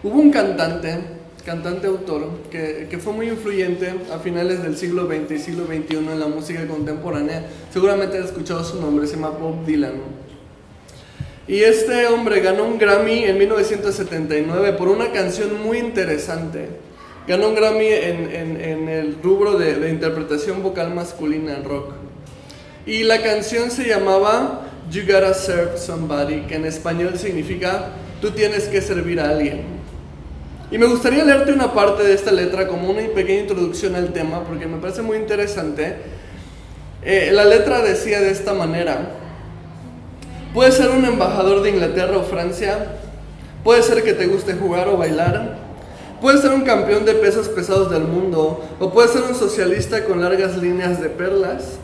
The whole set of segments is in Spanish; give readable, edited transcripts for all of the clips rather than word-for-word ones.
Hubo un cantante autor, que fue muy influyente a finales del siglo XX y siglo XXI en la música contemporánea. Seguramente has escuchado su nombre, se llama Bob Dylan. Y este hombre ganó un Grammy en 1979 por una canción muy interesante. Ganó un Grammy en el rubro de interpretación vocal masculina en rock. Y la canción se llamaba You Gotta Serve Somebody, que en español significa Tú tienes que servir a alguien. Y me gustaría leerte una parte de esta letra como una pequeña introducción al tema, porque me parece muy interesante. La letra decía de esta manera: puedes ser un embajador de Inglaterra o Francia, puede ser que te guste jugar o bailar, puedes ser un campeón de pesos pesados del mundo, o puedes ser un socialista con largas líneas de perlas,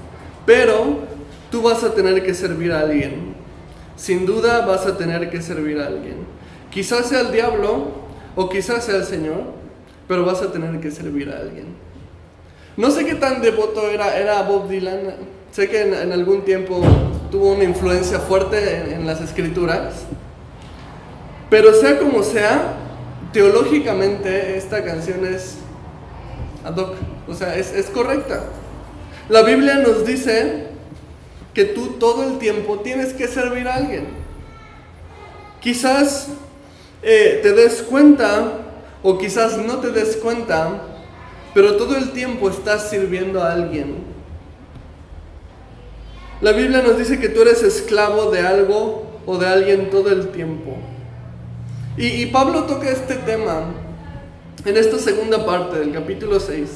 pero tú vas a tener que servir a alguien. Sin duda vas a tener que servir a alguien. Quizás sea el diablo o quizás sea el Señor, pero vas a tener que servir a alguien. No sé qué tan devoto era Bob Dylan. Sé que en algún tiempo tuvo una influencia fuerte en las escrituras, pero sea como sea, teológicamente esta canción es ad hoc, o sea, es correcta. La Biblia nos dice que tú todo el tiempo tienes que servir a alguien. Quizás te des cuenta o quizás no te des cuenta, pero todo el tiempo estás sirviendo a alguien. La Biblia nos dice que tú eres esclavo de algo o de alguien todo el tiempo. Y Pablo toca este tema en esta segunda parte del capítulo 6.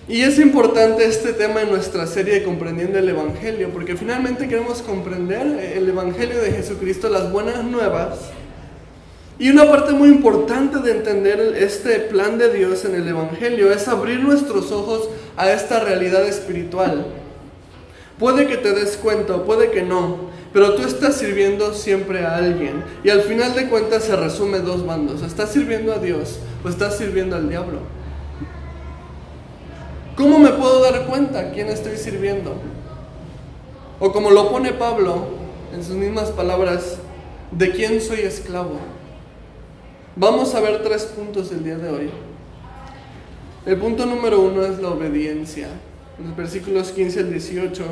Y es importante este tema en nuestra serie de Comprendiendo el Evangelio, porque finalmente queremos comprender el Evangelio de Jesucristo, las buenas nuevas. Y una parte muy importante de entender este plan de Dios en el Evangelio es abrir nuestros ojos a esta realidad espiritual. Puede que te des cuenta o puede que no, pero tú estás sirviendo siempre a alguien. Y al final de cuentas se resume dos bandos: ¿estás sirviendo a Dios o estás sirviendo al diablo? ¿Cómo me puedo dar cuenta a quién estoy sirviendo? O como lo pone Pablo en sus mismas palabras, ¿de quién soy esclavo? Vamos a ver 3 puntos el día de hoy. El punto número 1 es la obediencia, los versículos 15 al 18.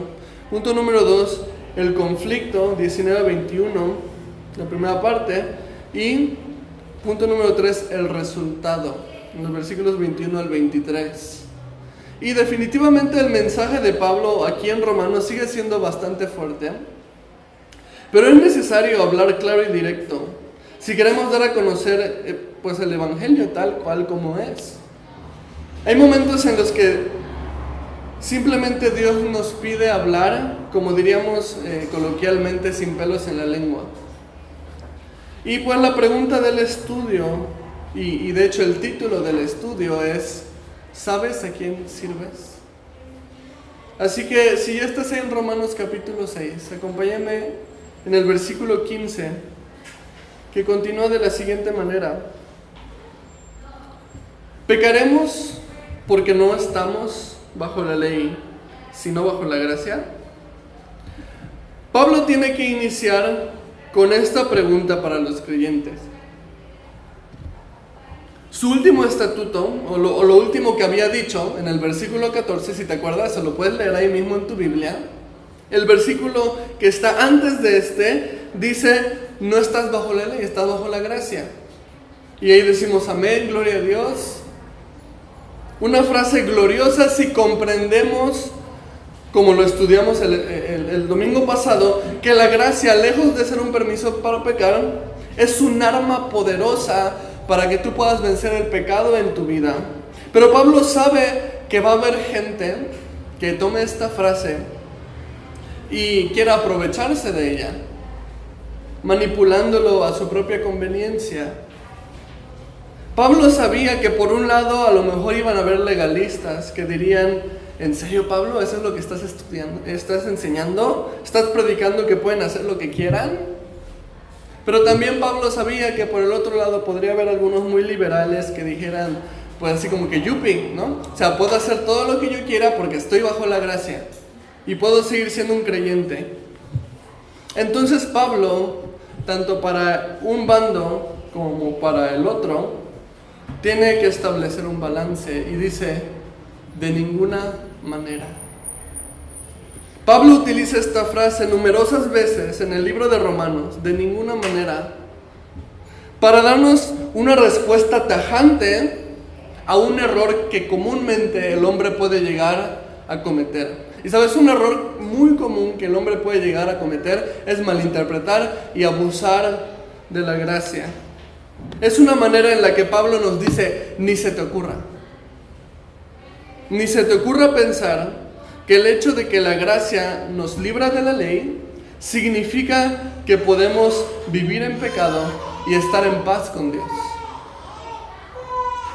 Punto número 2, el conflicto, 19 al 21, la primera parte. Y punto número 3, el resultado, en los versículos 21 al 23. Y definitivamente el mensaje de Pablo aquí en Romanos sigue siendo bastante fuerte, pero es necesario hablar claro y directo si queremos dar a conocer pues el Evangelio tal cual como es. Hay momentos en los que simplemente Dios nos pide hablar, como diríamos coloquialmente, sin pelos en la lengua. Y pues la pregunta del estudio, y de hecho el título del estudio es: ¿sabes a quién sirves? Así que si ya estás en Romanos capítulo 6, acompáñame en el versículo 15, que continúa de la siguiente manera: ¿pecaremos porque no estamos bajo la ley, sino bajo la gracia? Pablo tiene que iniciar con esta pregunta para los creyentes. Su último estatuto, o lo último que había dicho en el versículo 14, si te acuerdas, se lo puedes leer ahí mismo en tu Biblia. El versículo que está antes de este dice: no estás bajo la ley, estás bajo la gracia. Y ahí decimos amén, gloria a Dios. Una frase gloriosa si comprendemos, como lo estudiamos el domingo pasado, que la gracia, lejos de ser un permiso para pecar, es un arma poderosa para que tú puedas vencer el pecado en tu vida. Pero Pablo sabe que va a haber gente que tome esta frase y quiera aprovecharse de ella, manipulándolo a su propia conveniencia. Pablo sabía que por un lado a lo mejor iban a haber legalistas que dirían: ¿en serio, Pablo? ¿Eso es lo que estás estudiando? ¿Estás enseñando? ¿Estás predicando que pueden hacer lo que quieran? Pero también Pablo sabía que por el otro lado podría haber algunos muy liberales que dijeran, pues así como que yupi, ¿no? O sea, puedo hacer todo lo que yo quiera porque estoy bajo la gracia y puedo seguir siendo un creyente. Entonces Pablo, tanto para un bando como para el otro, tiene que establecer un balance y dice, de ninguna manera. Pablo utiliza esta frase numerosas veces en el libro de Romanos, de ninguna manera, para darnos una respuesta tajante a un error que comúnmente el hombre puede llegar a cometer. Y sabes, un error muy común que el hombre puede llegar a cometer es malinterpretar y abusar de la gracia. Es una manera en la que Pablo nos dice, ni se te ocurra. Ni se te ocurra pensar que el hecho de que la gracia nos libra de la ley significa que podemos vivir en pecado y estar en paz con Dios.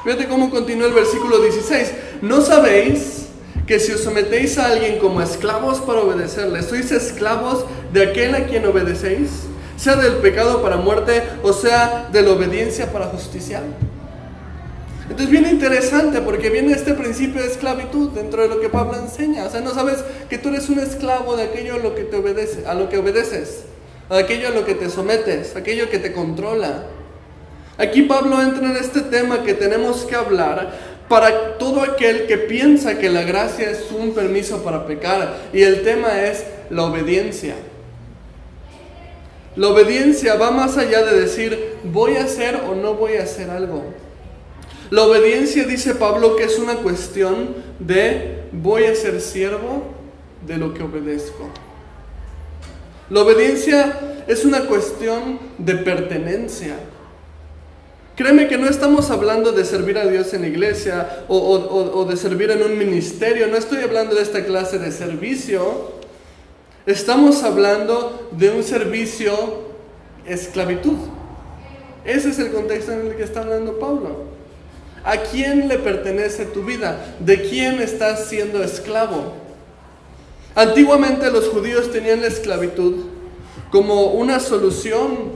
Fíjate cómo continúa el versículo 16. ¿No sabéis que si os sometéis a alguien como esclavos para obedecerle, sois esclavos de aquel a quien obedecéis? Sea del pecado para muerte o sea de la obediencia para justicia. Entonces viene interesante porque viene este principio de esclavitud dentro de lo que Pablo enseña. O sea, no sabes que tú eres un esclavo de aquello a lo que te obedece, a lo que obedeces, a aquello a lo que te sometes, a aquello que te controla. Aquí Pablo entra en este tema que tenemos que hablar para todo aquel que piensa que la gracia es un permiso para pecar, y el tema es la obediencia. La obediencia va más allá de decir voy a hacer o no voy a hacer algo. La obediencia, dice Pablo, que es una cuestión de voy a ser siervo de lo que obedezco. La obediencia es una cuestión de pertenencia. Créeme que no estamos hablando de servir a Dios en la iglesia o de servir en un ministerio. No estoy hablando de esta clase de servicio. Estamos hablando de un servicio esclavitud. Ese es el contexto en el que está hablando Pablo. ¿A quién le pertenece tu vida? ¿De quién estás siendo esclavo? Antiguamente los judíos tenían la esclavitud como una solución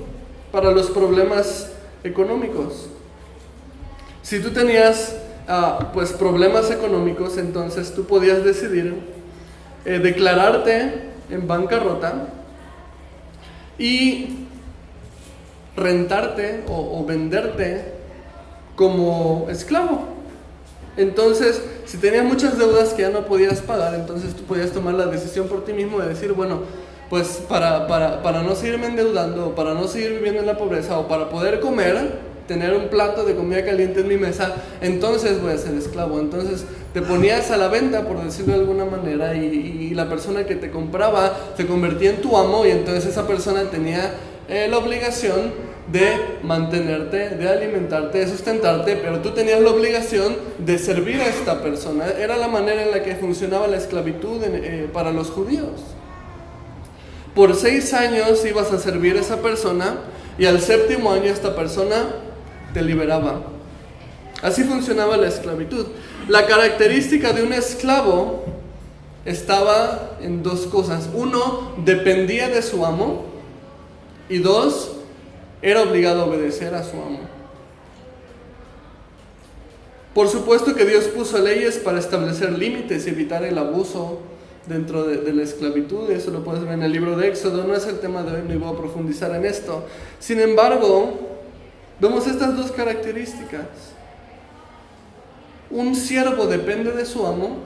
para los problemas económicos. Si tú tenías problemas económicos, entonces tú podías decidir declararte en bancarrota y rentarte o venderte como esclavo. Entonces, si tenías muchas deudas que ya no podías pagar, entonces tú podías tomar la decisión por ti mismo de decir, bueno, pues para no seguirme endeudando, para no seguir viviendo en la pobreza, o para poder comer, tener un plato de comida caliente en mi mesa, entonces voy a ser esclavo. Entonces te ponías a la venta, por decirlo de alguna manera, y la persona que te compraba se convertía en tu amo, y entonces esa persona tenía la obligación de mantenerte, de alimentarte, de sustentarte, pero tú tenías la obligación de servir a esta persona. Era la manera en la que funcionaba la esclavitud para los judíos. Por 6 años ibas a servir a esa persona, y al 7º año esta persona te liberaba. Así funcionaba la esclavitud. La característica de un esclavo estaba en 2 cosas. 1, dependía de su amo, y 2, era obligado a obedecer a su amo. Por supuesto que Dios puso leyes para establecer límites y evitar el abuso dentro de la esclavitud. Eso lo puedes ver en el libro de Éxodo. No es el tema de hoy, no voy a profundizar en esto. Sin embargo, vemos estas 2 características. Un siervo depende de su amo,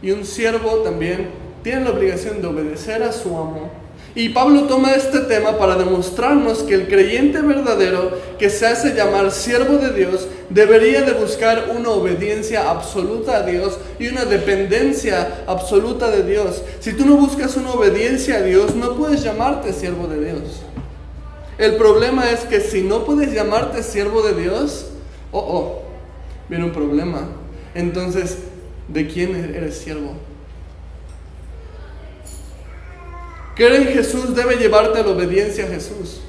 y un siervo también tiene la obligación de obedecer a su amo. Y Pablo toma este tema para demostrarnos que el creyente verdadero que se hace llamar siervo de Dios debería de buscar una obediencia absoluta a Dios y una dependencia absoluta de Dios. Si tú no buscas una obediencia a Dios, no puedes llamarte siervo de Dios. El problema es que si no puedes llamarte siervo de Dios, viene un problema. Entonces, ¿de quién eres siervo? Creer en Jesús debe llevarte a la obediencia a Jesús.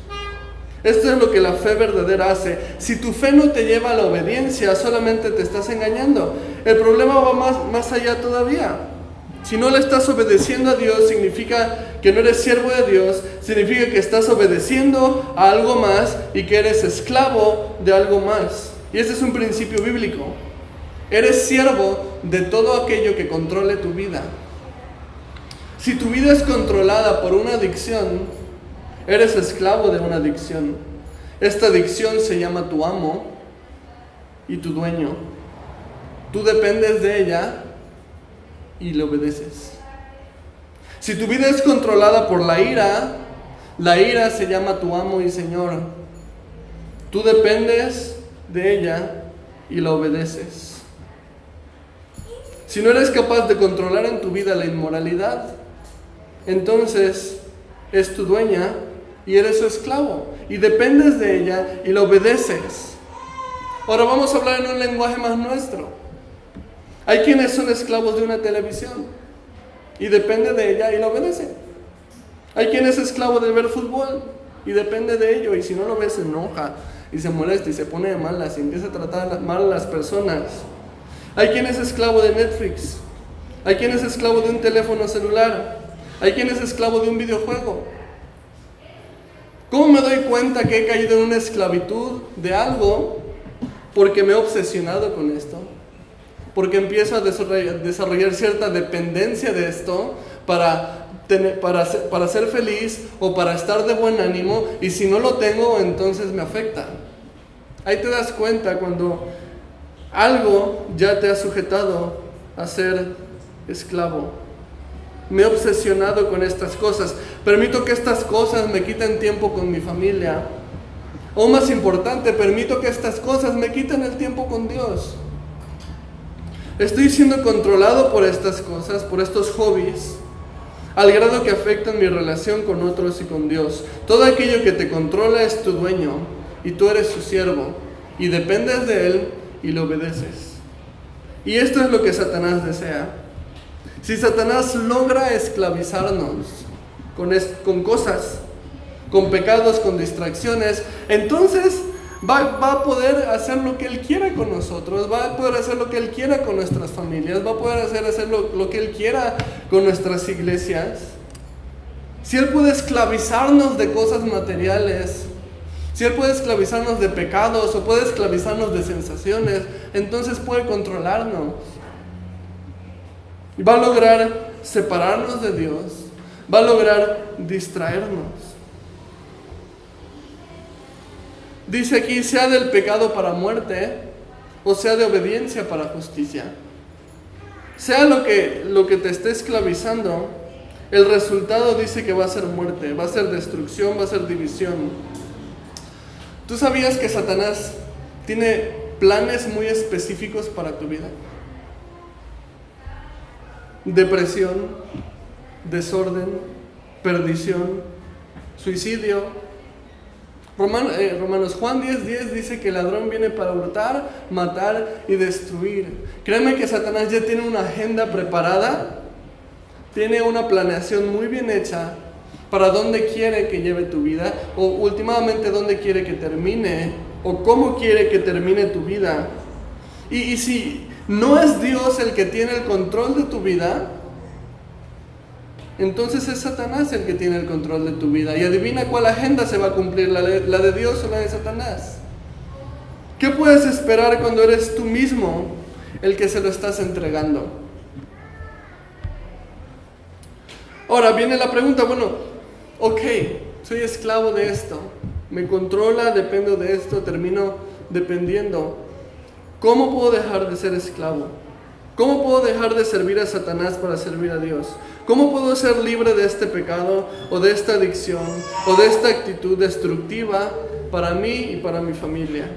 Esto es lo que la fe verdadera hace. Si tu fe no te lleva a la obediencia, solamente te estás engañando. El problema va más allá todavía. Si no le estás obedeciendo a Dios, significa que no eres siervo de Dios, significa que estás obedeciendo a algo más y que eres esclavo de algo más. Y ese es un principio bíblico. Eres siervo de todo aquello que controle tu vida. Si tu vida es controlada por una adicción, eres esclavo de una adicción. Esta adicción se llama tu amo y tu dueño. Tú dependes de ella y le obedeces. Si tu vida es controlada por la ira se llama tu amo y señor. Tú dependes de ella y la obedeces. Si no eres capaz de controlar en tu vida la inmoralidad, entonces es tu dueña y eres su esclavo. Y dependes de ella y la obedeces. Ahora vamos a hablar en un lenguaje más nuestro. Hay quienes son esclavos de una televisión y depende de ella y la obedece. Hay quien es esclavo de ver fútbol y depende de ello, y si no lo ve se enoja y se molesta y se pone de malas y empieza a tratar mal a las personas. Hay quien es esclavo de Netflix, hay quien es esclavo de un teléfono celular, hay quien es esclavo de un videojuego. ¿Cómo me doy cuenta que he caído en una esclavitud de algo? Porque me he obsesionado con esto, porque empiezo a desarrollar cierta dependencia de esto para ser feliz o para estar de buen ánimo, y si no lo tengo, entonces me afecta. Ahí te das cuenta cuando algo ya te ha sujetado a ser esclavo. Me he obsesionado con estas cosas. Permito que estas cosas me quiten tiempo con mi familia. O más importante, permito que estas cosas me quiten el tiempo con Dios. Estoy siendo controlado por estas cosas, por estos hobbies, al grado que afectan mi relación con otros y con Dios. Todo aquello que te controla es tu dueño y tú eres su siervo y dependes de él y le obedeces. Y esto es lo que Satanás desea. Si Satanás logra esclavizarnos con cosas, con pecados, con distracciones, entonces va a poder hacer lo que él quiera con nosotros, va a poder hacer lo que él quiera con nuestras familias, va a poder hacer lo que él quiera con nuestras iglesias. Si él puede esclavizarnos de cosas materiales, si él puede esclavizarnos de pecados o puede esclavizarnos de sensaciones, entonces puede controlarnos. Va a lograr separarnos de Dios, va a lograr distraernos. Dice aquí, sea del pecado para muerte, o sea de obediencia para justicia. Sea lo que te esté esclavizando, el resultado dice que va a ser muerte, va a ser destrucción, va a ser división. ¿Tú sabías que Satanás tiene planes muy específicos para tu vida? Depresión, desorden, perdición, suicidio. Romanos Juan 10:10 dice que el ladrón viene para hurtar, matar y destruir. Créeme que Satanás ya tiene una agenda preparada, tiene una planeación muy bien hecha para dónde quiere que lleve tu vida, o últimamente dónde quiere que termine, o cómo quiere que termine tu vida. Y si no es Dios el que tiene el control de tu vida, entonces es Satanás el que tiene el control de tu vida. Y adivina cuál agenda se va a cumplir, la de Dios o la de Satanás. ¿Qué puedes esperar cuando eres tú mismo el que se lo estás entregando? Ahora viene la pregunta, bueno, ok, soy esclavo de esto, me controla, dependo de esto, termino dependiendo. ¿Cómo puedo dejar de ser esclavo? ¿Cómo puedo dejar de servir a Satanás para servir a Dios? ¿Cómo puedo ser libre de este pecado o de esta adicción o de esta actitud destructiva para mí y para mi familia?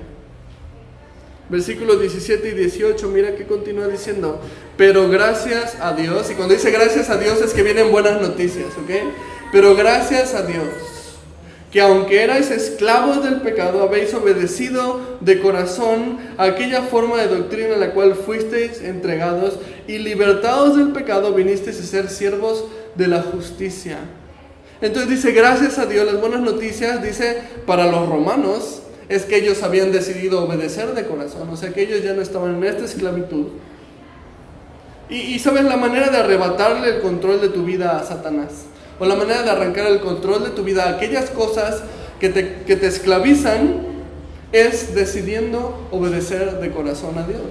Versículos 17 y 18, mira que continúa diciendo, pero gracias a Dios, y cuando dice gracias a Dios es que vienen buenas noticias, ¿ok? Pero gracias a Dios, que aunque erais esclavos del pecado, habéis obedecido de corazón a aquella forma de doctrina a la cual fuisteis entregados, y libertados del pecado vinisteis a ser siervos de la justicia. Entonces dice, gracias a Dios, las buenas noticias, dice, para los romanos, es que ellos habían decidido obedecer de corazón, o sea que ellos ya no estaban en esta esclavitud. Y sabes, la manera de arrebatarle el control de tu vida a Satanás, o la manera de arrancar el control de tu vida a aquellas cosas que te esclavizan, es decidiendo obedecer de corazón a Dios.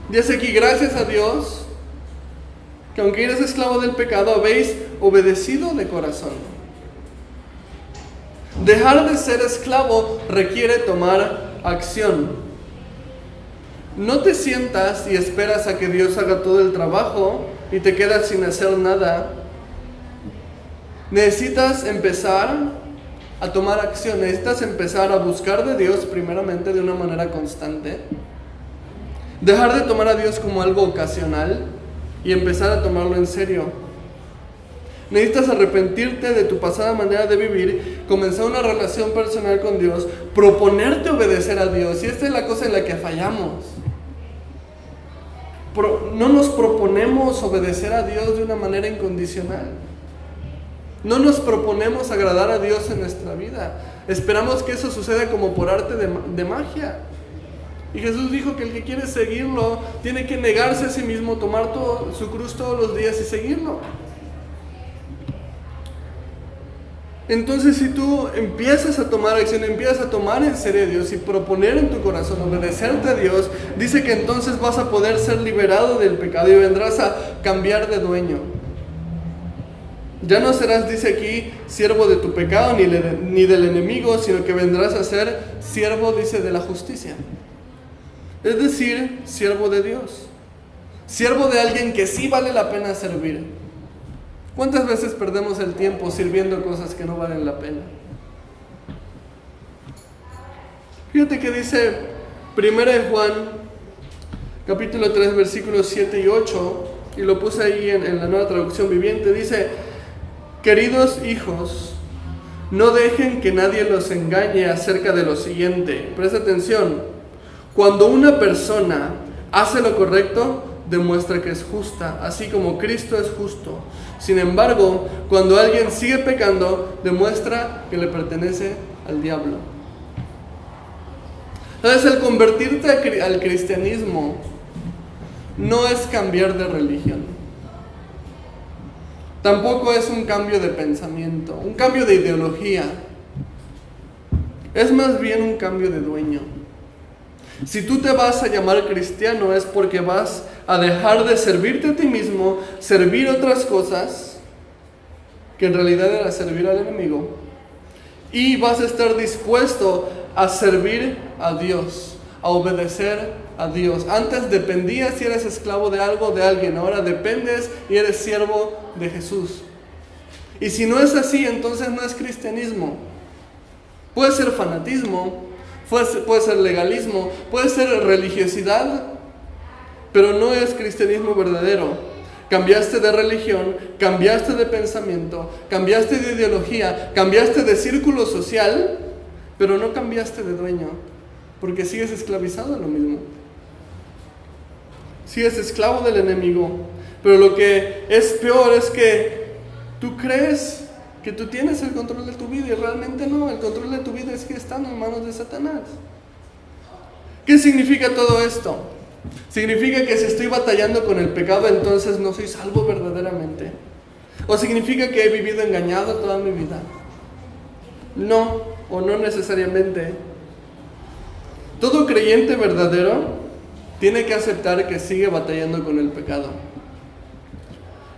Dice aquí, gracias a Dios, que aunque eres esclavo del pecado, habéis obedecido de corazón. Dejar de ser esclavo requiere tomar acción. No te sientas y esperas a que Dios haga todo el trabajo y te quedas sin hacer nada. Necesitas empezar a tomar acción, necesitas empezar a buscar de Dios primeramente de una manera constante. Dejar de tomar a Dios como algo ocasional y empezar a tomarlo en serio. Necesitas arrepentirte de tu pasada manera de vivir, comenzar una relación personal con Dios, proponerte obedecer a Dios. Y esta es la cosa en la que fallamos. No nos proponemos obedecer a Dios de una manera incondicional. No nos proponemos agradar a Dios en nuestra vida. Esperamos que eso suceda como por arte de magia. Y Jesús dijo que el que quiere seguirlo tiene que negarse a sí mismo, tomar su cruz todos los días y seguirlo. Entonces, si tú empiezas a tomar acción, empiezas a tomar en serio a Dios y proponer en tu corazón obedecerte a Dios, dice que entonces vas a poder ser liberado del pecado y vendrás a cambiar de dueño. Ya no serás, dice aquí, siervo de tu pecado ni del enemigo, sino que vendrás a ser siervo, dice, de la justicia. Es decir, siervo de Dios. Siervo de alguien que sí vale la pena servir. ¿Cuántas veces perdemos el tiempo sirviendo cosas que no valen la pena? Fíjate que dice 1 Juan, capítulo 3, versículos 7 y 8, y lo puse ahí en la Nueva Traducción Viviente, dice: queridos hijos, no dejen que nadie los engañe acerca de lo siguiente. Presta atención. Cuando una persona hace lo correcto, demuestra que es justa, así como Cristo es justo. Sin embargo, cuando alguien sigue pecando, demuestra que le pertenece al diablo. Entonces, el convertirte al cristianismo no es cambiar de religión. Tampoco es un cambio de pensamiento, un cambio de ideología. Es más bien un cambio de dueño. Si tú te vas a llamar cristiano es porque vas a dejar de servirte a ti mismo, servir otras cosas, que en realidad era servir al enemigo, y vas a estar dispuesto a servir a Dios, a obedecer a Dios. Antes dependías y eres esclavo de algo, de alguien, ahora dependes y eres siervo de Jesús. Y si no es así, entonces no es cristianismo. Puede ser fanatismo, puede ser legalismo, puede ser religiosidad, pero no es cristianismo verdadero. Cambiaste de religión, cambiaste de pensamiento, cambiaste de ideología, cambiaste de círculo social, pero no cambiaste de dueño, porque sigues esclavizado a lo mismo. Sigues esclavo del enemigo, pero lo que es peor es que tú crees que tú tienes el control de tu vida y realmente no. El control de tu vida es que está en manos de Satanás. ¿Qué significa todo esto? ¿Significa que si estoy batallando con el pecado entonces no soy salvo verdaderamente? ¿O significa que he vivido engañado toda mi vida? No, o no necesariamente. Todo creyente verdadero tiene que aceptar que sigue batallando con el pecado.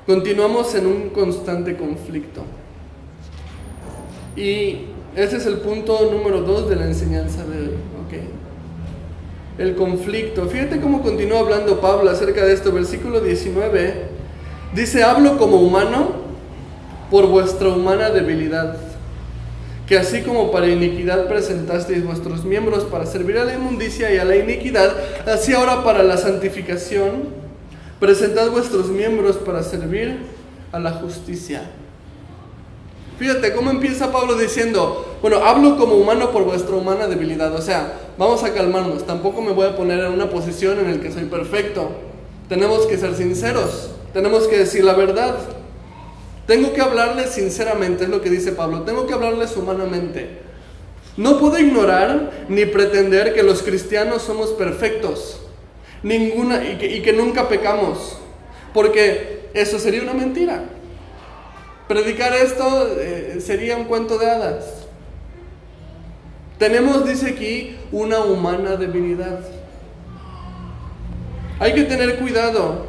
Continuamos en un constante conflicto. Y ese es el punto número 2 de la enseñanza de hoy. El conflicto. Fíjate cómo continúa hablando Pablo acerca de esto. Versículo 19 dice: hablo como humano por vuestra humana debilidad, que así como para iniquidad presentasteis vuestros miembros para servir a la inmundicia y a la iniquidad, así ahora para la santificación presentad vuestros miembros para servir a la justicia. Fíjate cómo empieza Pablo diciendo: bueno, hablo como humano por vuestra humana debilidad. O sea, vamos a calmarnos. Tampoco me voy a poner en una posición en la que soy perfecto. Tenemos que ser sinceros. Tenemos que decir la verdad. Tengo que hablarles sinceramente, es lo que dice Pablo. Tengo que hablarles humanamente. No puedo ignorar ni pretender que los cristianos somos perfectos. Y que nunca pecamos. Porque eso sería una mentira. Predicar esto sería un cuento de hadas. Tenemos, dice aquí, una humana debilidad. Hay que tener cuidado,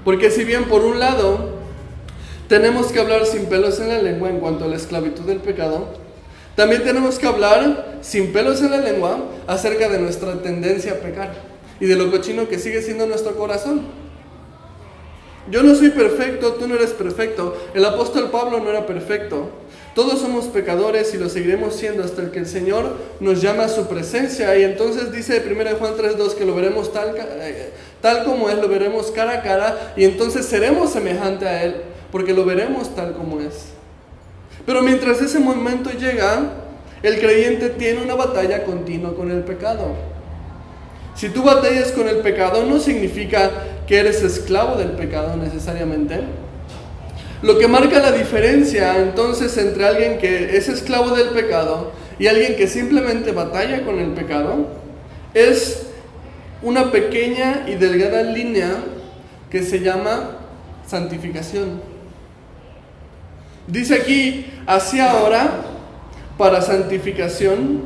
porque si bien por un lado tenemos que hablar sin pelos en la lengua en cuanto a la esclavitud del pecado, También tenemos que hablar sin pelos en la lengua acerca de nuestra tendencia a pecar y de lo cochino que sigue siendo nuestro corazón. Yo no soy perfecto, tú no eres perfecto. El apóstol Pablo no era perfecto. Todos somos pecadores y lo seguiremos siendo hasta que el Señor nos llame a su presencia. Y entonces dice 1 Juan 3:2 que lo veremos tal como es, lo veremos cara a cara, y entonces seremos semejante a Él, porque lo veremos tal como es. Pero mientras ese momento llega, el creyente tiene una batalla continua con el pecado. Si tú batallas con el pecado, no significa que eres esclavo del pecado necesariamente. Lo que marca la diferencia entonces entre alguien que es esclavo del pecado y alguien que simplemente batalla con el pecado es una pequeña y delgada línea que se llama santificación. Dice aquí, así ahora, para santificación,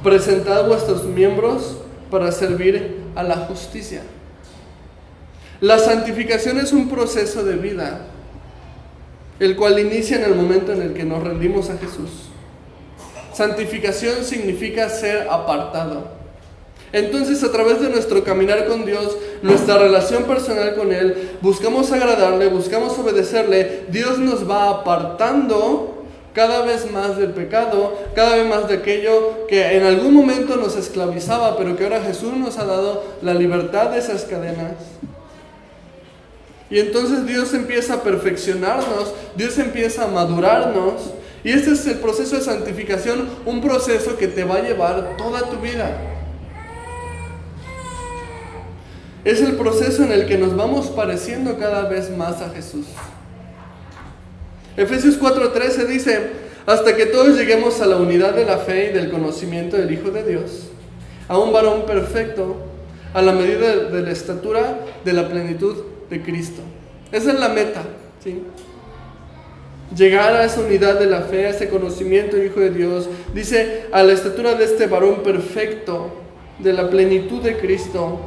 presentad vuestros miembros para servir a la justicia. La santificación es un proceso de vida, el cual inicia en el momento en el que nos rendimos a Jesús. Santificación significa ser apartado. Entonces, a través de nuestro caminar con Dios, nuestra relación personal con Él, buscamos agradarle, buscamos obedecerle. Dios nos va apartando cada vez más del pecado, cada vez más de aquello que en algún momento nos esclavizaba, pero que ahora Jesús nos ha dado la libertad de esas cadenas. Y entonces Dios empieza a perfeccionarnos, Dios empieza a madurarnos, y este es el proceso de santificación, un proceso que te va a llevar toda tu vida. Es el proceso en el que nos vamos pareciendo cada vez más a Jesús. Efesios 4:13 dice, hasta que todos lleguemos a la unidad de la fe y del conocimiento del Hijo de Dios, a un varón perfecto, a la medida de la estatura de la plenitud de Cristo. Esa es la meta, ¿sí? Llegar a esa unidad de la fe, a ese conocimiento del Hijo de Dios. Dice, a la estatura de este varón perfecto, de la plenitud de Cristo.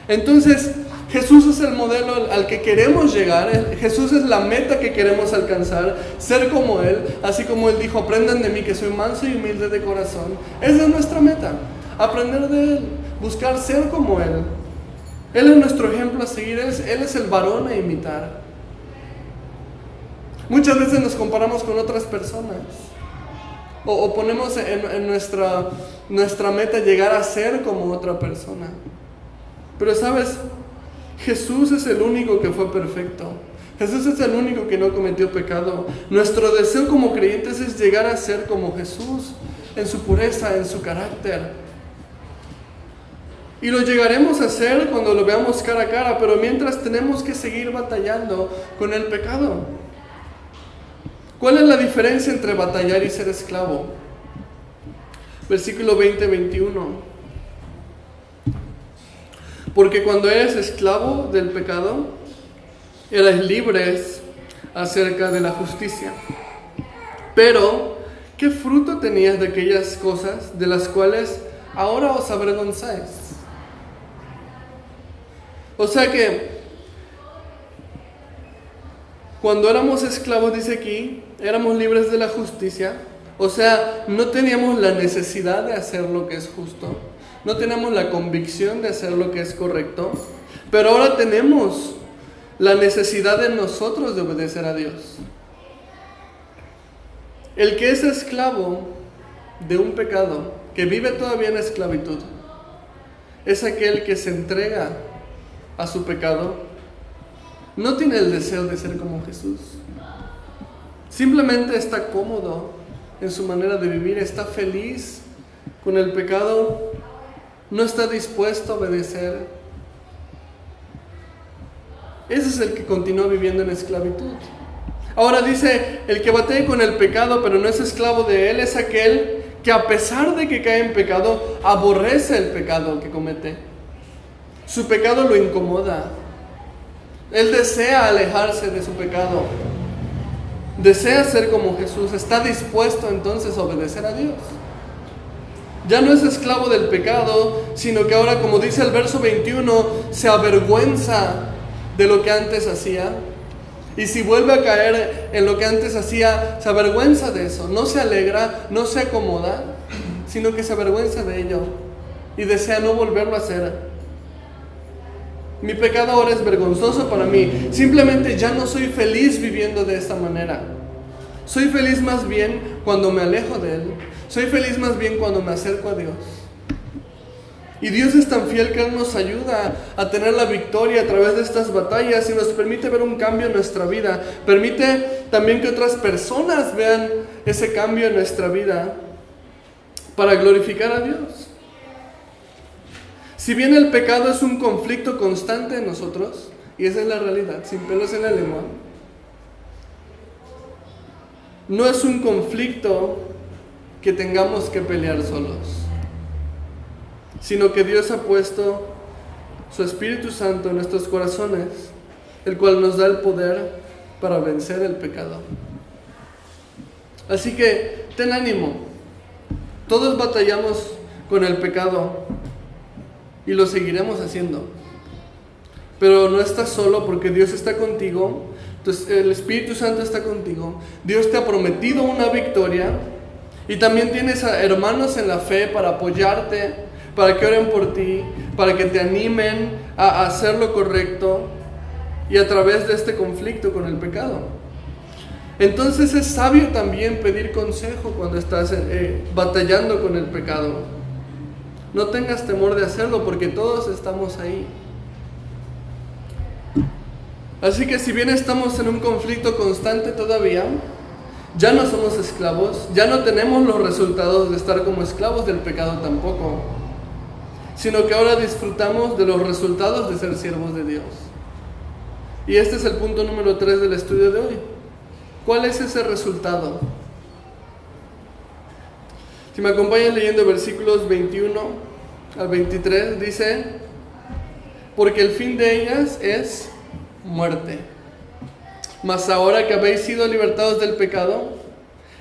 Entonces, Jesús es el modelo al que queremos llegar. Jesús es la meta que queremos alcanzar, ser como Él, así como Él dijo, aprendan de mí que soy manso y humilde de corazón. Esa es nuestra meta, aprender de Él, buscar ser como Él. Él es nuestro ejemplo a seguir, Él es el varón a imitar. Muchas veces nos comparamos con otras personas o ponemos en nuestra meta llegar a ser como otra persona. Pero sabes, Jesús es el único que fue perfecto. Jesús es el único que no cometió pecado. Nuestro deseo como creyentes es llegar a ser como Jesús, en su pureza, en su carácter. Y lo llegaremos a hacer cuando lo veamos cara a cara, pero mientras tenemos que seguir batallando con el pecado. ¿Cuál es la diferencia entre batallar y ser esclavo? Versículo 20-21. Porque cuando eres esclavo del pecado, eres libres acerca de la justicia. Pero, ¿qué fruto tenías de aquellas cosas de las cuales ahora os avergonzáis? O sea que, cuando éramos esclavos, dice aquí, éramos libres de la justicia. O sea, no teníamos la necesidad de hacer lo que es justo. No teníamos la convicción de hacer lo que es correcto. Pero ahora tenemos la necesidad de nosotros de obedecer a Dios. El que es esclavo de un pecado, que vive todavía en esclavitud, es aquel que se entrega a su pecado, no tiene el deseo de ser como Jesús. Simplemente está cómodo en su manera de vivir, está feliz con el pecado, no está dispuesto a obedecer. Ese es el que continúa viviendo en esclavitud. Ahora dice, el que batalla con el pecado pero no es esclavo de él, es aquel que a pesar de que cae en pecado, aborrece el pecado que comete. Su pecado lo incomoda. Él desea alejarse de su pecado. Desea ser como Jesús. Está dispuesto entonces a obedecer a Dios. Ya no es esclavo del pecado, sino que ahora, como dice el verso 21, se avergüenza de lo que antes hacía. Y si vuelve a caer en lo que antes hacía, se avergüenza de eso, no se alegra, no se acomoda, sino que se avergüenza de ello y desea no volverlo a hacer. Mi pecado ahora es vergonzoso para mí, simplemente ya no soy feliz viviendo de esta manera. Soy feliz más bien cuando me alejo de Él, soy feliz más bien cuando me acerco a Dios. Y Dios es tan fiel que Él nos ayuda a tener la victoria a través de estas batallas y nos permite ver un cambio en nuestra vida. Permite también que otras personas vean ese cambio en nuestra vida para glorificar a Dios. Si bien el pecado es un conflicto constante en nosotros, y esa es la realidad, sin pelos en la lengua, no es un conflicto que tengamos que pelear solos, sino que Dios ha puesto su Espíritu Santo en nuestros corazones, el cual nos da el poder para vencer el pecado. Así que ten ánimo, todos batallamos con el pecado y lo seguiremos haciendo, pero no estás solo porque Dios está contigo. Entonces el Espíritu Santo está contigo, Dios te ha prometido una victoria y también tienes a hermanos en la fe para apoyarte, para que oren por ti, para que te animen a hacer lo correcto y a través de este conflicto con el pecado. Entonces es sabio también pedir consejo cuando estás batallando con el pecado. No tengas temor de hacerlo porque todos estamos ahí. Así que si bien estamos en un conflicto constante todavía, ya no somos esclavos, ya no tenemos los resultados de estar como esclavos del pecado tampoco, sino que ahora disfrutamos de los resultados de ser siervos de Dios. Y este es el punto número 3 del estudio de hoy. ¿Cuál es ese resultado? Si me acompañan leyendo versículos 21 al 23, dice: porque el fin de ellas es muerte. Mas ahora que habéis sido libertados del pecado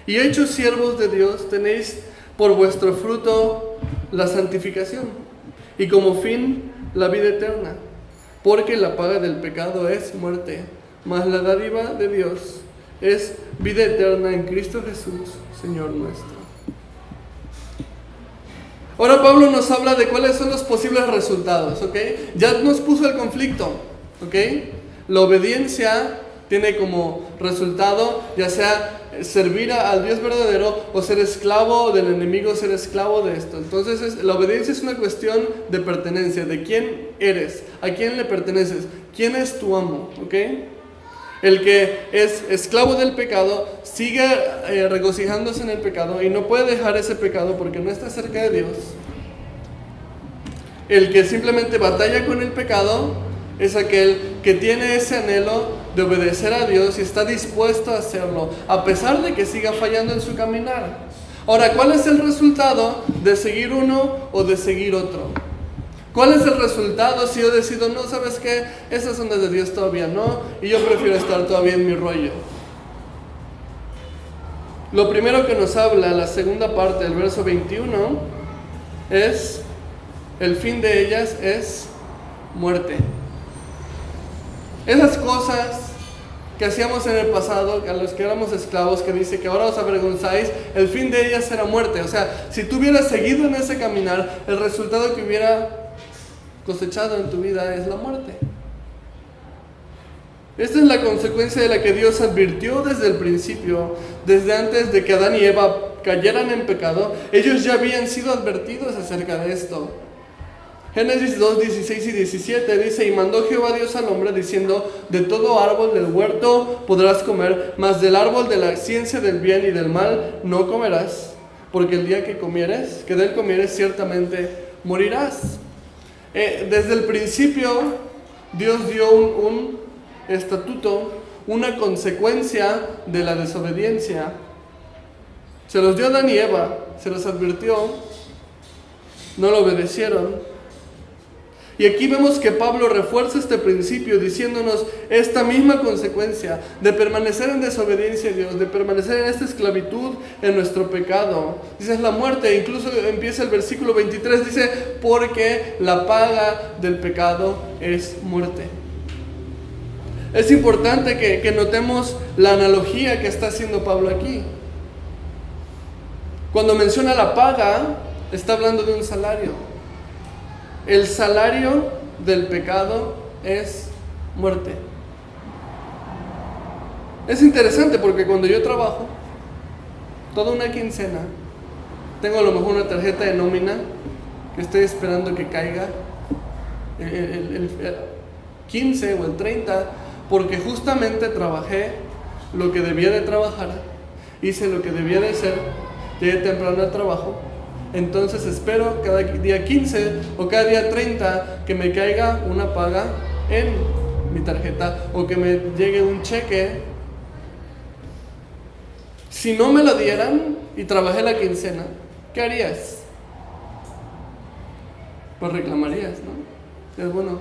y hechos siervos de Dios, tenéis por vuestro fruto la santificación y como fin la vida eterna. Porque la paga del pecado es muerte, mas la dádiva de Dios es vida eterna en Cristo Jesús, Señor nuestro. Ahora Pablo nos habla de cuáles son los posibles resultados, ¿ok? Ya nos puso el conflicto, ¿ok? La obediencia tiene como resultado ya sea servir al Dios verdadero o ser esclavo del enemigo, ser esclavo de esto. Entonces la obediencia es una cuestión de pertenencia, de quién eres, a quién le perteneces, quién es tu amo, ¿ok? El que es esclavo del pecado sigue regocijándose en el pecado y no puede dejar ese pecado porque no está cerca de Dios. El que simplemente batalla con el pecado es aquel que tiene ese anhelo de obedecer a Dios y está dispuesto a hacerlo, a pesar de que siga fallando en su caminar. Ahora, ¿cuál es el resultado de seguir uno o de seguir otro? ¿Cuál es el resultado si yo decido, no, sabes qué, esas son de Dios todavía no, y yo prefiero estar todavía en mi rollo? Lo primero que nos habla la segunda parte del verso 21 es: el fin de ellas es muerte. Esas cosas que hacíamos en el pasado, a los que éramos esclavos, que dice que ahora os avergonzáis, el fin de ellas era muerte. O sea, si tú hubieras seguido en ese caminar, el resultado que hubiera cosechado en tu vida es la muerte. Esta es la consecuencia de la que Dios advirtió desde el principio, desde antes de que Adán y Eva cayeran en pecado. Ellos ya habían sido advertidos acerca de esto. Génesis 2, 16 y 17 dice: y mandó Jehová Dios al hombre diciendo: de todo árbol del huerto podrás comer, mas del árbol de la ciencia del bien y del mal no comerás, porque el día que de él comieres, ciertamente morirás. Desde el principio Dios dio un estatuto, una consecuencia de la desobediencia. Se los dio a Adán y Eva, se los advirtió, no lo obedecieron. Y aquí vemos que Pablo refuerza este principio diciéndonos esta misma consecuencia de permanecer en desobediencia a Dios, de permanecer en esta esclavitud, en nuestro pecado. Dice, es la muerte. Incluso empieza el versículo 23, dice: porque la paga del pecado es muerte. Es importante que notemos la analogía que está haciendo Pablo aquí. Cuando menciona la paga, está hablando de un salario. El salario del pecado es muerte. Es interesante porque cuando yo trabajo, toda una quincena, tengo a lo mejor una tarjeta de nómina que estoy esperando que caiga el 15 o el 30, porque justamente trabajé lo que debía de trabajar, hice lo que debía de hacer, llegué temprano al trabajo. Entonces espero cada día 15 o cada día 30 que me caiga una paga en mi tarjeta o que me llegue un cheque. Si no me lo dieran y trabajé la quincena, ¿qué harías? Pues reclamarías, ¿no? Es bueno,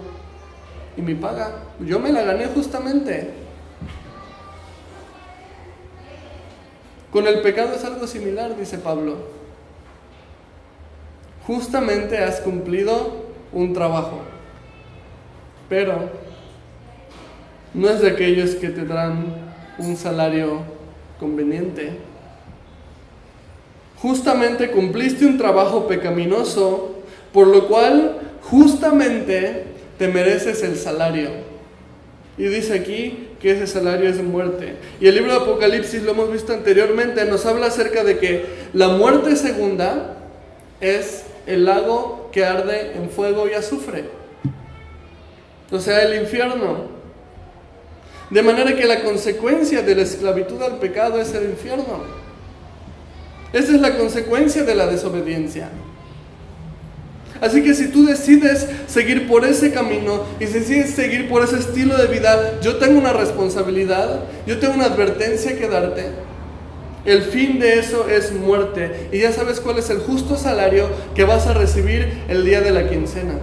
¿y mi paga? Yo me la gané justamente. Con el pecado es algo similar, dice Pablo. Justamente has cumplido un trabajo, pero no es de aquellos que te dan un salario conveniente. Justamente cumpliste un trabajo pecaminoso, por lo cual justamente te mereces el salario. Y dice aquí que ese salario es muerte. Y el libro de Apocalipsis, lo hemos visto anteriormente, nos habla acerca de que la muerte segunda es el lago que arde en fuego y azufre, o sea, el infierno. De manera que la consecuencia de la esclavitud al pecado es el infierno. Esa es la consecuencia de la desobediencia. Así que si tú decides seguir por ese camino y si decides seguir por ese estilo de vida, yo tengo una responsabilidad, yo tengo una advertencia que darte. El fin de eso es muerte. Y ya sabes cuál es el justo salario que vas a recibir el día de la quincena.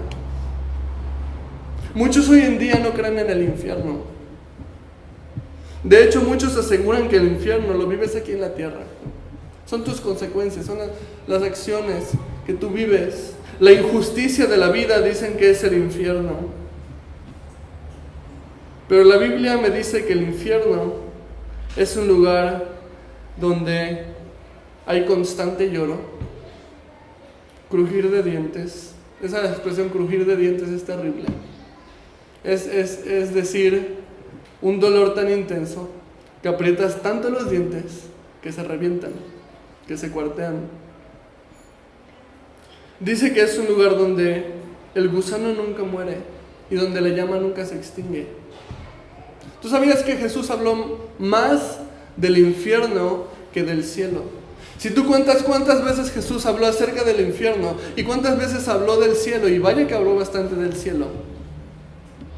Muchos hoy en día no creen en el infierno. De hecho, muchos aseguran que el infierno lo vives aquí en la tierra. Son tus consecuencias, son las acciones que tú vives. La injusticia de la vida dicen que es el infierno. Pero la Biblia me dice que el infierno es un lugar donde hay constante lloro, crujir de dientes. Esa expresión crujir de dientes es terrible. Es decir, un dolor tan intenso que aprietas tanto los dientes que se revientan, que se cuartean. Dice que es un lugar donde el gusano nunca muere y donde la llama nunca se extingue. ¿Tú sabías que Jesús habló más del infierno que del cielo? Si tú cuentas cuántas veces Jesús habló acerca del infierno y cuántas veces habló del cielo, y vaya que habló bastante del cielo,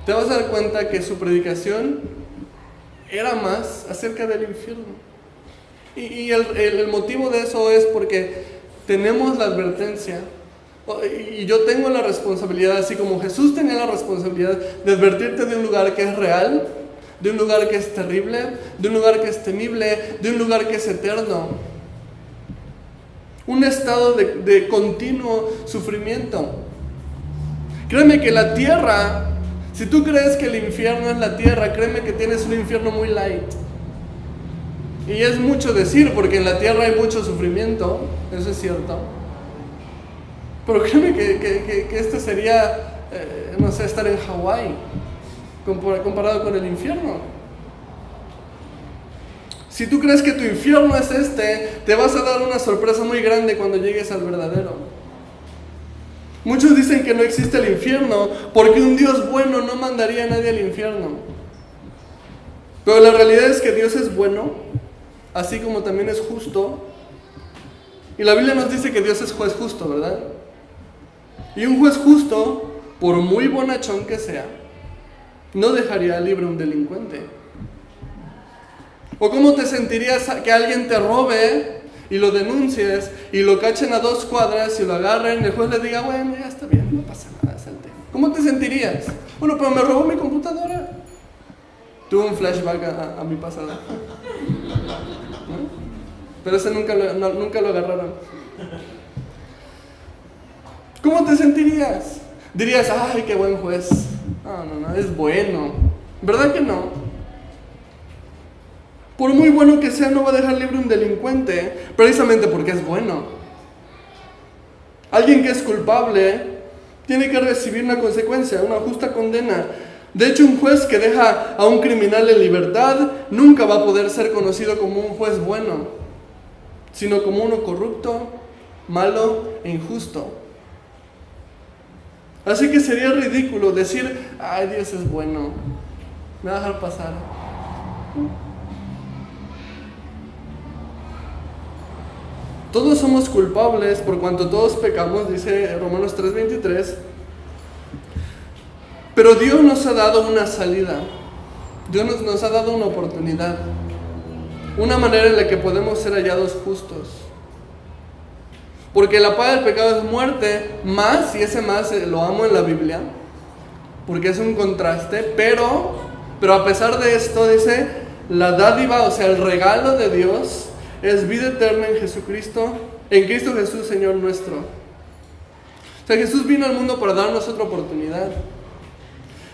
te vas a dar cuenta que su predicación era más acerca del infierno. Y el motivo de eso es porque tenemos la advertencia, y yo tengo la responsabilidad, así como Jesús tenía la responsabilidad de advertirte de un lugar que es real, de un lugar que es terrible, de un lugar que es temible, de un lugar que es eterno. Un estado de continuo sufrimiento. Créeme que la tierra, si tú crees que el infierno es la tierra, créeme que tienes un infierno muy light. Y es mucho decir, porque en la tierra hay mucho sufrimiento, eso es cierto. Pero créeme que este sería, no sé, estar en Hawái, comparado con el infierno. Si tú crees que tu infierno es te vas a dar una sorpresa muy grande cuando llegues al verdadero. Muchos dicen que no existe el infierno porque un Dios bueno no mandaría a nadie al infierno. Pero la realidad es que Dios es bueno, así como también es justo. Y la Biblia nos dice que Dios es juez justo, ¿verdad? Y un juez justo, por muy bonachón que sea, no dejaría libre a un delincuente. ¿O cómo te sentirías que alguien te robe y lo denuncies y lo cachen a 2 cuadras y lo agarren y el juez le diga, bueno, ya está bien, no pasa nada, salte? ¿Cómo te sentirías? Bueno, pero me robó mi computadora. Tuve un flashback a mi pasado. ¿No? Pero ese nunca lo agarraron. ¿Cómo te sentirías? Dirías, ay, qué buen juez. No, es bueno. ¿Verdad que no? Por muy bueno que sea, no va a dejar libre un delincuente, precisamente porque es bueno. Alguien que es culpable tiene que recibir una consecuencia, una justa condena. De hecho, un juez que deja a un criminal en libertad nunca va a poder ser conocido como un juez bueno, sino como uno corrupto, malo e injusto. Así que sería ridículo decir, ay, Dios es bueno, me va a dejar pasar. Todos somos culpables por cuanto todos pecamos, dice Romanos 3:23. Pero Dios nos ha dado una salida. Dios nos ha dado una oportunidad. Una manera en la que podemos ser hallados justos. Porque la paga del pecado es muerte, más, y ese más lo amo en la Biblia, porque es un contraste, pero a pesar de esto dice, la dádiva, o sea, el regalo de Dios, es vida eterna en Jesucristo, en Cristo Jesús, Señor nuestro. O sea, Jesús vino al mundo para darnos otra oportunidad.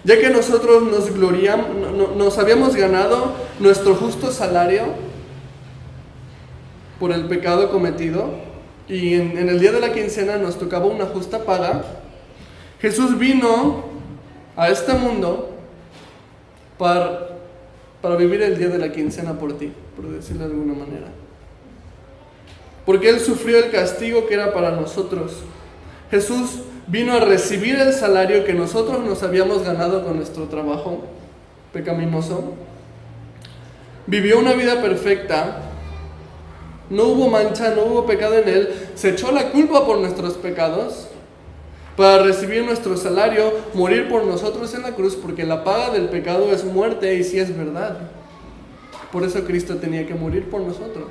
Ya que nosotros nos habíamos ganado nuestro justo salario por el pecado cometido, y en el día de la quincena nos tocaba una justa paga, Jesús vino a este mundo para vivir el día de la quincena por ti, por decirlo de alguna manera. Porque Él sufrió el castigo que era para nosotros. Jesús vino a recibir el salario que nosotros nos habíamos ganado con nuestro trabajo pecaminoso. Vivió una vida perfecta. No hubo mancha, no hubo pecado en Él. Se echó la culpa por nuestros pecados para recibir nuestro salario, morir por nosotros en la cruz, porque la paga del pecado es muerte, y sí es verdad. Por eso Cristo tenía que morir por nosotros.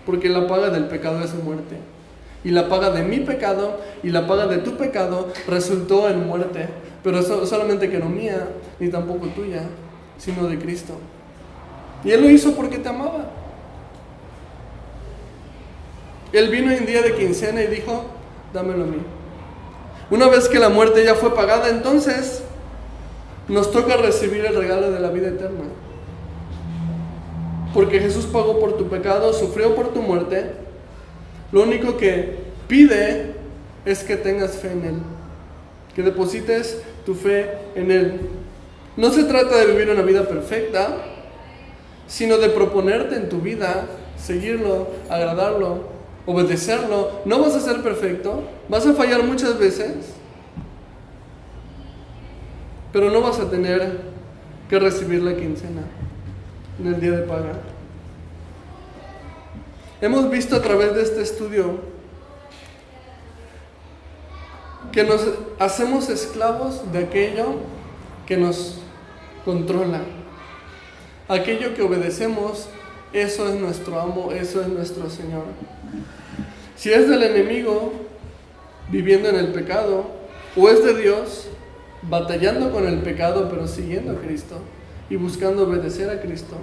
Porque la paga del pecado es muerte. Y la paga de mi pecado y la paga de tu pecado resultó en muerte. Pero solamente que no mía, ni tampoco tuya, sino de Cristo. Y Él lo hizo porque te amaba. Él vino en día de quincena y dijo, dámelo a mí. Una vez que la muerte ya fue pagada, entonces nos toca recibir el regalo de la vida eterna. Porque Jesús pagó por tu pecado, sufrió por tu muerte. Lo único que pide es que tengas fe en Él, que deposites tu fe en Él. No se trata de vivir una vida perfecta, sino de proponerte en tu vida seguirlo, agradarlo, obedecerlo. No vas a ser perfecto, vas a fallar muchas veces, pero no vas a tener que recibir la quincena en el día de paga. Hemos visto a través de este estudio que nos hacemos esclavos de aquello que nos controla. Aquello que obedecemos, eso es nuestro amo, eso es nuestro Señor. Si es del enemigo, viviendo en el pecado, o es de Dios, batallando con el pecado, pero siguiendo a Cristo y buscando obedecer a Cristo.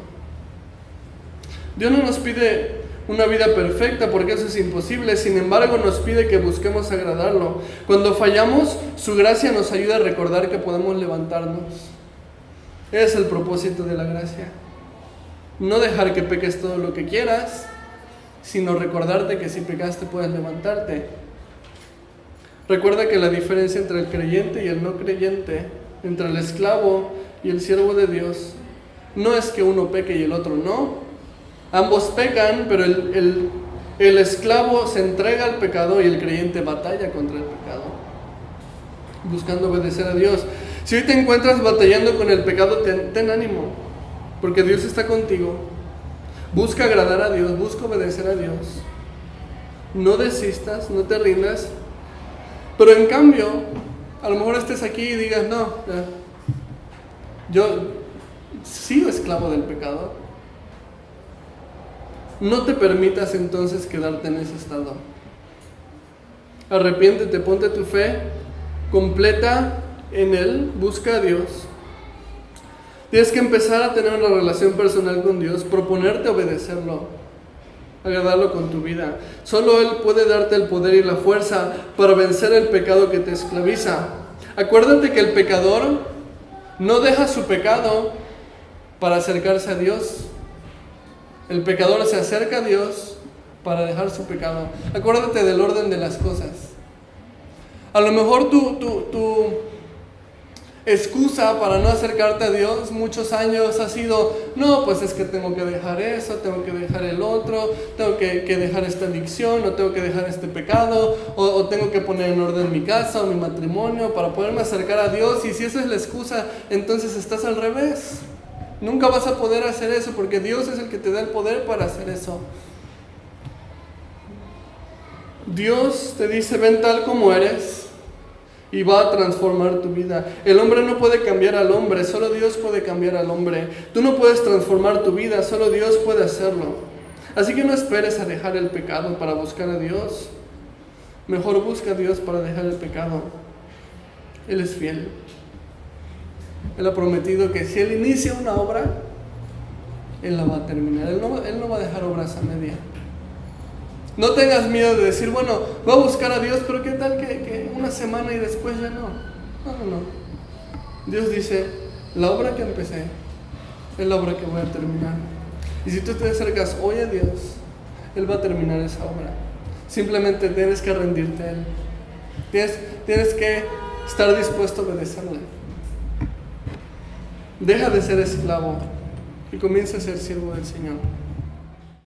Dios no nos pide una vida perfecta, porque eso es imposible. Sin embargo, nos pide que busquemos agradarlo. Cuando fallamos, su gracia nos ayuda a recordar que podemos levantarnos. Es el propósito de la gracia. No dejar que peques todo lo que quieras, sino recordarte que si pecaste puedes levantarte. Recuerda que la diferencia entre el creyente y el no creyente, entre el esclavo y el siervo de Dios, no es que uno peque y el otro no. Ambos pecan, pero el esclavo se entrega al pecado y el creyente batalla contra el pecado, buscando obedecer a Dios. Si hoy te encuentras batallando con el pecado, ten ánimo, porque Dios está contigo. Busca agradar a Dios, busca obedecer a Dios. No desistas, no te rindas. Pero en cambio, a lo mejor estés aquí y digas, no, yo sigo esclavo del pecado. No te permitas entonces quedarte en ese estado. Arrepiéntete, ponte tu fe completa en Él, busca a Dios. Tienes que empezar a tener una relación personal con Dios, proponerte obedecerlo, agradarlo con tu vida. Solo Él puede darte el poder y la fuerza para vencer el pecado que te esclaviza. Acuérdate que el pecador no deja su pecado para acercarse a Dios, El pecador se acerca a Dios para dejar su pecado. Acuérdate del orden de las cosas. A lo mejor tu excusa para no acercarte a Dios muchos años ha sido, no, pues es que tengo que dejar eso, tengo que dejar el otro, tengo que dejar esta adicción, o tengo que dejar este pecado, o tengo que poner en orden mi casa o mi matrimonio para poderme acercar a Dios. Y si esa es la excusa, entonces estás al revés. Nunca vas a poder hacer eso porque Dios es el que te da el poder para hacer eso. Dios te dice, ven tal como eres y va a transformar tu vida. El hombre no puede cambiar al hombre, solo Dios puede cambiar al hombre. Tú no puedes transformar tu vida, solo Dios puede hacerlo. Así que no esperes a dejar el pecado para buscar a Dios. Mejor busca a Dios para dejar el pecado. Él es fiel. Él ha prometido que si Él inicia una obra, Él la va a terminar. Él no va a dejar obras a media. No tengas miedo de decir, bueno, voy a buscar a Dios, pero ¿qué tal que una semana y después ya no? No. Dios dice, la obra que empecé es la obra que voy a terminar. Y si tú te acercas hoy a Dios, Él va a terminar esa obra. Simplemente tienes que rendirte a Él. Tienes que estar dispuesto a obedecerle. Deja de ser esclavo y comienza a ser siervo del Señor.